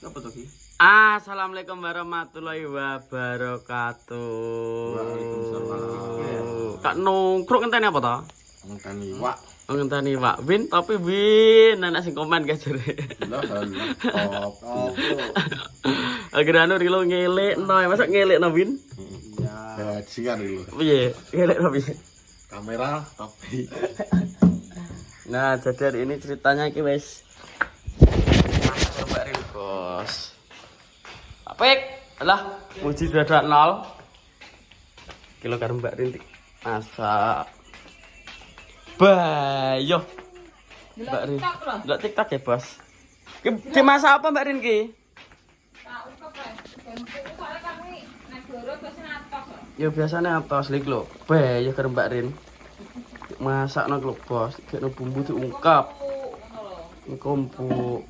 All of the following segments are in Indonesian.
Apa tuh Ki? Assalamualaikum warahmatullahi wabarakatuh. Waalaikumsalam. Kak nongkrong ngenteni apa to? Ngenteni wak. Ngenteni Wak Win tapi Win anak sing komen guys jare. Lah top. Akhirnya rilo ngelekno, masa ngelekno Win? Ya, bajingan dulu. Piye? Ngelekno piye? Kamera tapi Nah, jadi hari ini ceritanya iki wis coba real bos. Apik, alah muji 220. Kilo karo Mbak Rintik. Masak. Bayo. Mbak Rin. Delok TikTok ya, Bos. Ki masak apa Mbak Rin ki? Ya biasanya atos lik lho. Bayo karo Mbak Rin. Masakno lho, Bos. Gekno bumbu diungkap. Kumpul.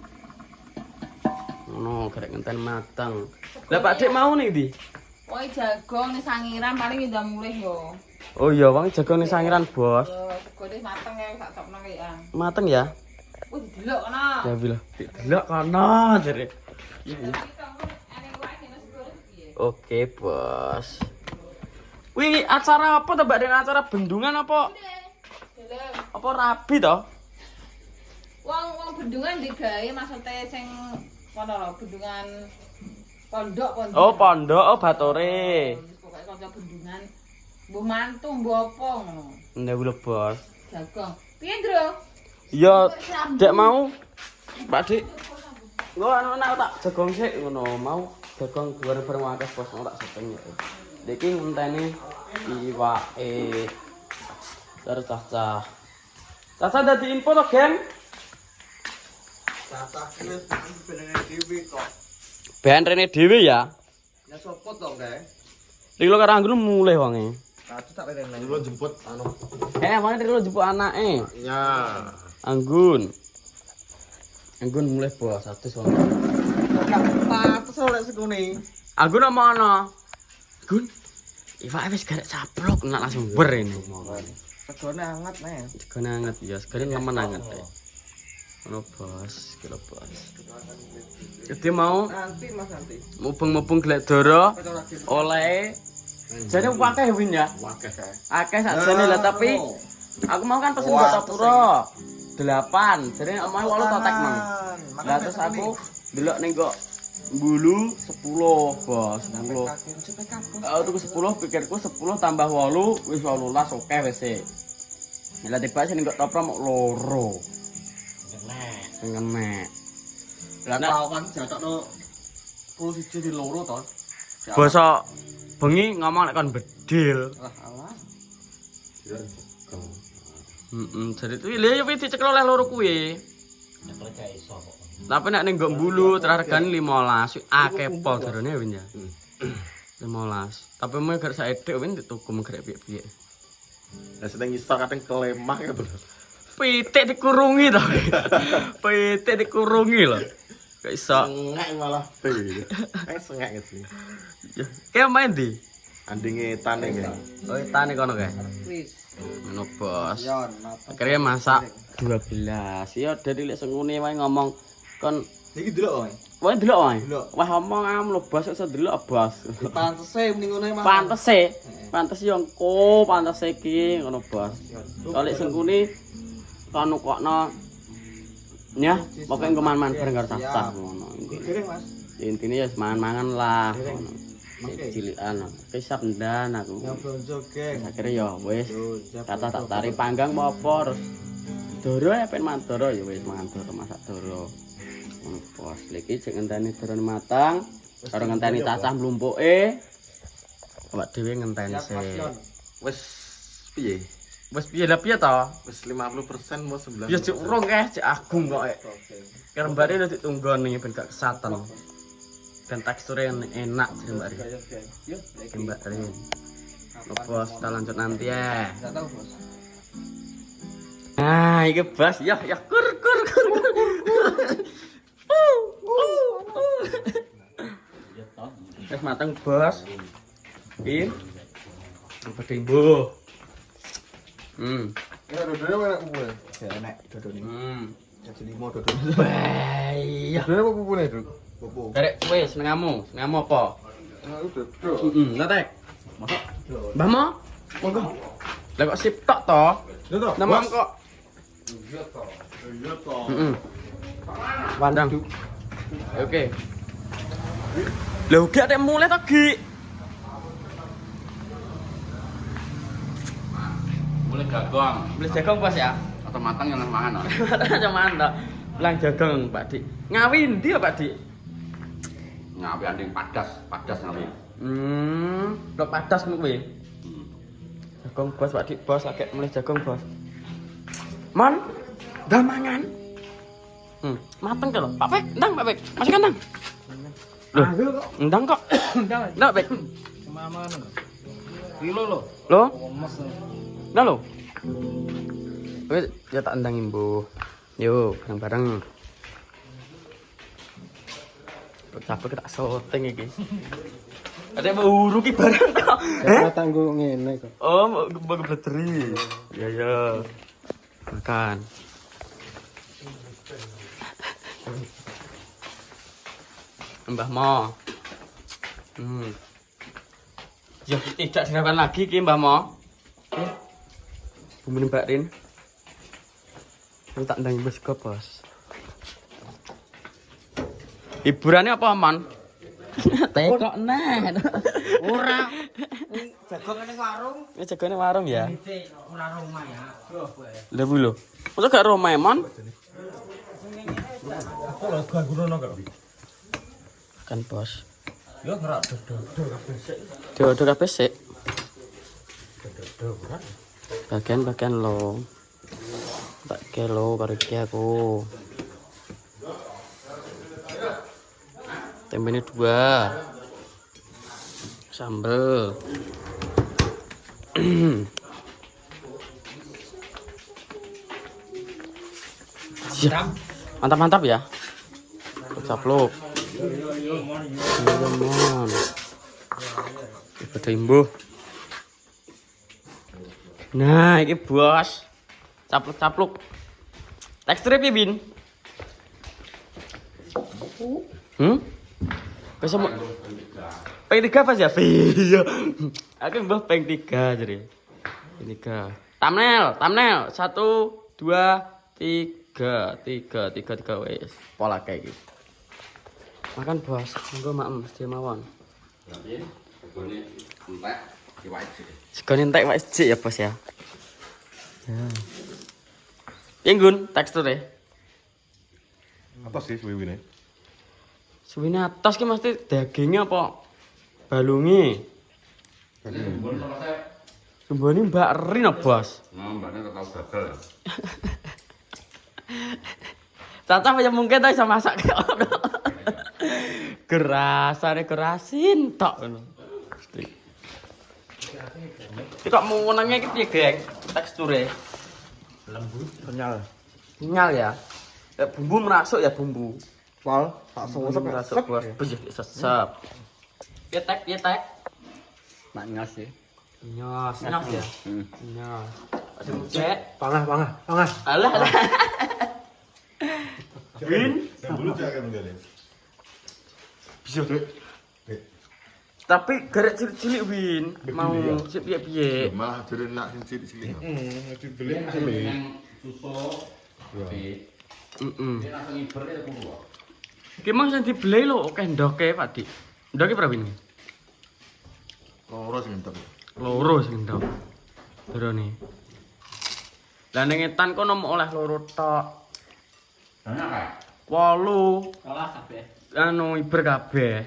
No, karek ngenten matang. Lah Pak Dik mau nih, Di? Woi jagung ning sangiran paling udah mulih yo. Oh iya, wong jagung ning sangiran, Bos. Yo, segone mateng ya sak sopno ki ya. Mateng ya? Wis didelok kana. Ya bilah, delok kono jare. Oke, Bos. Wih, acara apa to, Mbak Den? Acara bendungan apa? Apa rabi to? Wong bendungan digawe maksudnya sing kono lho, bendungan pondok. Oh, pondok, oh Batore. Pokoke kanca bendungan. Mbuh mantu, mbuh apa ngono. Ndak lho, Bos. Jagung. Piye, Ndro? Ya, Dek mau. Pak Dik. Lho anak-anak tak jagung sik ngono, mau jagung bareng-bareng akeh Bos, mau tak seteng ya. Dek iki ngenteni iwake. Terus cacah. Cacah dadi info to, Geng? tata kene benenge dhewe kok. Ben rene dhewe ya. Ya sopo to, Kang? Rilo karo Anggun mulih wonge. Tatu tak rene. Lu jemput anu. Wong Rilo jemput anake. Ya. Anggun. Anggun mulih Bos, atus wong. Tatu oleh sekune. Anggun omong ana. Gun. Iwake wis garek caplok nak langsung ber ini. Segone anget nih. Segone anget ya, segone lemen anget. Ono Bos, kira Bos. Jadi mau Nanti Mas nanti. mubeng-mubeng glek doro oleh jane akeh Win ya. Wakeh kae. Akeh sakjane lah tapi aku mau kan pesen buat pura 8. Jadi omahe 8 totek mang. Lah terus aku delok ning kok bulu 10 Bos, 10. Aku tuku 10 pikirku 10 tambah 8 wis 18 oke wis e. Lah tiba sing kok topro mok loro. Ngenek. Lah tau kan jatokno 1 di loro to. Basa bengi ngomong nek kon bedil. Lah alah. Jadi itu lha yo dicekel oleh loro kuwi. Tapi nek ning nggo mbulu terus regane 15, akeh pol jarane Win ya. 15. Tapi mau gak saedhek Win dituku menggrek piye-piye. Lah seneng iso kadang kelemah ya to. Pitik dikurungi to. Pitik dikurungi lho. Gak iso. Sengek malah be. Sengek gitu. Kayak main di? Andinge tane ya. Oh, tane kono kae. Wis. Ngono, Bos. Yon, Akhirnya masak 12. Ya dari lek sengune wae ngomong kon iki delok wae. wae delok wae. Delok. Wah omong am lho Bos iso delok Bos. Pantese mending ngono mah. Pantese. Pantes yo engko pantese iki ngono Bos. Kalau lek sengune kanu kokno ya, pokoknya engko man-man bareng karo cacah ngono. Kiring Mas. Intine ya mangan-mangan lah ngono. Cilikan, kisap ndan aku. Yang blonjo geng. Akhirnya ya wis kata tak tarik panggang apa terus doro ya pengen mandoro ya wis mangan doro masak doro. Ngono Bos, iki jek ngenteni dorone matang karo ngenteni cacah mlumpuke. Awak dhewe ngenteni sik. Wis piye? Wis piye lah piye to? Wis 50% mau 9. Ya cek urung cek agung kok. Karo mbare nek ditunggoni ben gak kesatan. Dan teksturnya enak sih Mbak Rin. Mbak Rin. Bos, kita lanjut nanti ya. Enggak tahu, Bos. Nah, iki Bos, ya kur. Wis mateng, Bos. Iki. Apa timbu? Ya dodone enak kuwe. Ya enak dodone. Jadi 5 dodone. Bah, iya. Dodone apa pupune, Duk? Bobo. Karek kowe senengamu apa? Heeh, tek. Masuk. Mbah Mo, monggo. Lah kok sip tok to? Lho to. Nemam kok. Iya toh. Heeh. Pandang. Oke. Lho gak ada mulai to, Gi. Boleh gagong Beli jagung pas ya. atau matang yang mangan. Aja mantap. Lang jagung, Pak Dik. Ngawi ndi ya, Pak Dik? Ngawi anding padas ngawi. Blok padas ngono kuwi. Jagung bos, Pak Dik, bos akeh mulai jagung, bos. Mon, dah mangan. Mateng kan, Pak Pek, ndang, Pak Pek. Masih kan, ndang? Loh, ndang kok. Ndang, Pek. Kemana? Kilo lo. Loh, Lemes. ndang lo. Wis, ya tak ndangin, Bu. Yuk, bareng-bareng. Capek tak syuting iki. Ada buru ki barang kok. Karena tanggung ngene kok. Oh, mau beteri. Ya ya. Makan. Mbah Mo. Ya tidak dilakukan lagi ki Mbah Mo. Bumbu Mbak Rin. Aku tak ndang wis kok, Bos. Hiburannya apa, Man? Tekok nah. Ora. Jagongan ning warung. Ini jagone warung ya. Ora rumah ya. Lha bu lho. Masa gak Roma, Mon? Aku lho gangguno kok. Kan, Bos. Yo ora dodo kabeh sik. Dodo kabeh sik. Dodo ora. Bagian lo. Tak kelo karo iki aku. Tempenya 2. Sambel. Mantap-mantap ya. Caplok. Mon. Ibadah imbuh. Nah, ini bos. Caplok-caplok. Teksturnya piye, Bin? Bisa mau peng 3 pas ya? Iya. Aku mbah peng 3 jadi. 3. Thumbnail. 1 2 3 wes. Pola kayak gitu. Makan bos. Monggo maem mesti mawon. Berarti begone entek diwaik sih. Segone entek wae sik ya, Bos ya. Ya. Pinggun teksturnya. Apa sih suwi-wine? Suwine atas ki mesti dagingnya apa balungi. Sumbone Mbak Rin apa, Bos? Mbaknya tak tahu gagal ya. Caca ya mungkin tak bisa masak kayak ono. Gerasane gerasin tok ngono. Mesti. Iki kok menenge iki piye, Geng? Teksture Lembut, kenyal. kenyal ya. Bumbu merasuk ya bumbu. Pol, tak sesep Merasuk bos, bejek sesep. Piye tek? Mak nyas sih. Nyos ya. Nyos. Ada cek. Pangah. Alah. Bin. Bulu jangan ngene. Bisa. Tapi garek cilik-cilik Win. Mau sik piye-piye. Malah jadi nak cilik-cilik. Dibeli Susu. Heeh. Ini langsung iber ya kudu. Ki mang sing dibeli lho akeh ndoke, Pak Dik. Ndoke berapa ini? Loro sing entek. Loro sing ndok. Berone. Lah ning etan kono mau oleh loro tok. Banyak kae. 8. Kalah kabeh. Anu iber kabeh.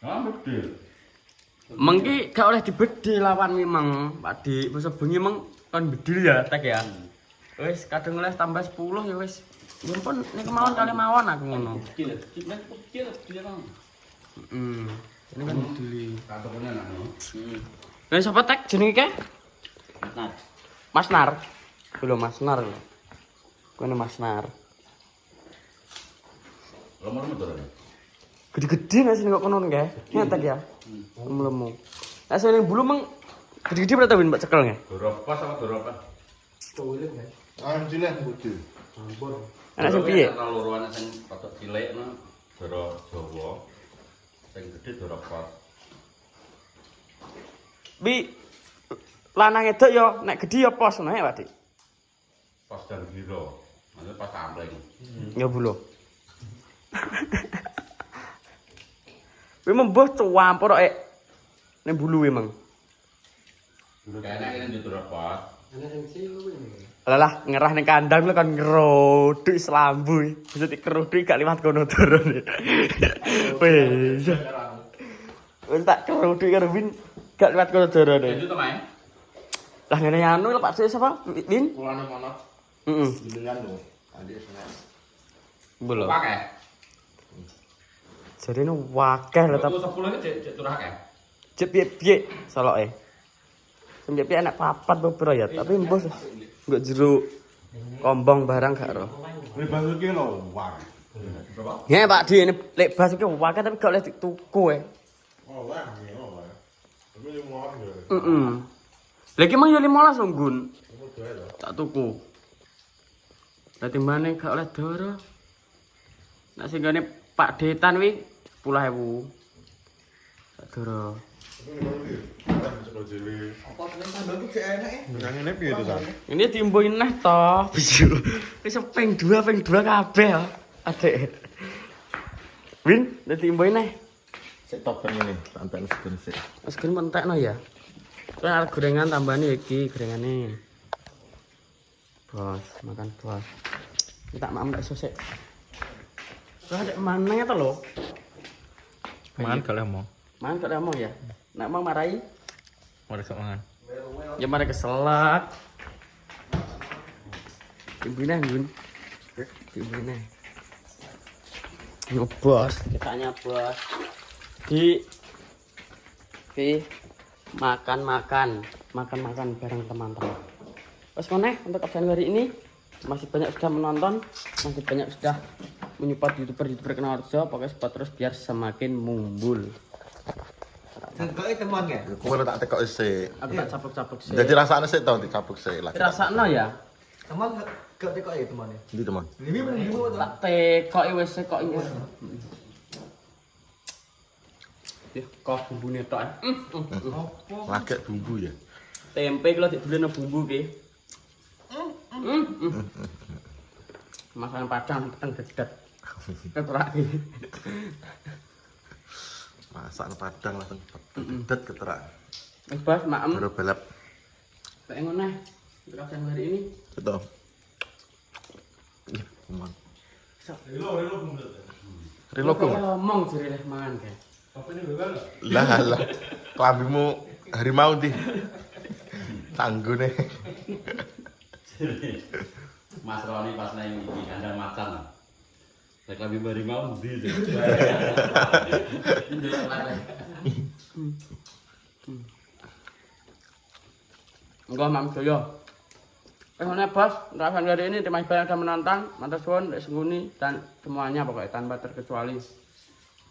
Ah, bedil. Mengki gak oleh dibedil lawan memang, Pak Dik. Masa bengi meng kon bedil ya tek ya. Wis kadang oleh tambah 10 ya wis. Ya pun nek kemawon kali mawon aku ngono. Kecil dia kan. Ini kan bedil. Kantongnya nak no. Lah sapa tek jenenge ke? Nah, Mas Nar. Belum Mas Nar. Kono Mas Nar. lemu-lemu to. Gede-gede nggak sih kok kono nggak? Ngetek ya. Lemu-lemu. Nah soalnya bulu meng gede-gede berarti Win mbak cekel nggak? Doropas sama doropas. Anjir lah bocil. Anak sing piye? Ana loro ana sing patok cilik no. Doro Jawa. Sing gedhe doro pos. Bi lanang edok yo nek gedhi yo pos ngono ya, Pak Dik. Pos dan giro. Maksudnya pas sampling. Ya bulo. Kuwi membuh campur kok nek bulu emang. Dulu kayaknya ini doro pos. Alah ngerah ning kandang lho kan ngeroduk selambu. Bisa dikeroduk gak liwat kono turun. Wis. Wis tak keroduk karo Win gak liwat kono turun. Itu to, Mas. Lah ngene anu Pak Dik sapa? Win? Kulane mana? Heeh. Dengan lho. Adik seneng. Belum. Pakai. Jarine wakeh lho Tapi tapi 10 iki cek turah kae. jek piye-piye soloke. Sing piye enak papat beberapa ya, tapi mbos enggak jeruk kombong barang gak ro. Ini bagus ki lho, wah. Berapa? Nggih Pak Dik ini lek bas iki wakeh tapi gak oleh dituku Oh, wah, ini oh. Tapi yang mau ya. Heeh. Lagi mah yo 15 unggun. Kamu tuh ya. Tak tuku. Dadi mane gak oleh doro. Nek sing gane Pak Detan wi 10.000. Tak doro. Apa seneng sambal ku gak enak Yang ini piye itu, San? Ini timbulin neh toh. Bisu. Wis ping 2 kabeh ya. Adek. Win, dadi timbulin neh. Sik top ini, santai segen sik. Wis gen mentekno ya. Kan arep gorengan tambahane iki gorengane. Bos, makan bos. Tak mak ndak sosek. Lah adek maneh to lho. Mangan gak lemo. Mangan kok mau ya. Nek mau marahi, Mari sok mangan. ya mari keselak. Timbulin Gun. Timbulin. Yo bos, kitanya bos. Di makan bareng teman-teman. Terus mana untuk absen hari ini masih banyak sudah menonton, masih banyak sudah menyupport youtuber kenal Arjo. Pokoknya support terus biar semakin mumbul. Tengkoke teman ya. Kowe tak tekok sik. Aku tak capuk-capuk sih. Jadi rasane sik to dicapuk sik lah. Rasakno ya. Teman gak tekoke teman ya. Ndi, teman? Ini bener bingung to. Tak tekoki wis kok iki. Ya, kok bumbune tok. Lagek bumbu ya. Tempe kalau dibuleno bumbu ki. Masakan Padang peteng dedet. Keterak ki. Masakan Padang langsung pedet keterak. Wis bos, maem. Baru balap. Kayak ngono untuk absen hari ini. Betul. Iya, teman. Rilo Kok ngomong jere leh mangan kae. lah. Kelambimu harimau ndi? Tanggune. Mas Roni pas nang iki kandang macan. Lek lebih bari mau ndi. Ndelok lare. Enggak Mam Joyo. Mana bos, untuk absen hari ini terima kasih banyak sudah menonton. Matur suwun, Dek Sengguni dan semuanya pokoknya tanpa terkecuali.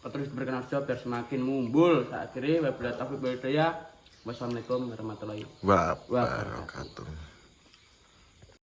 Terus berkenan biar semakin mumbul. Saya akhiri wabillahi taufiq wal hidayah. Wassalamualaikum warahmatullahi Wabarakatuh.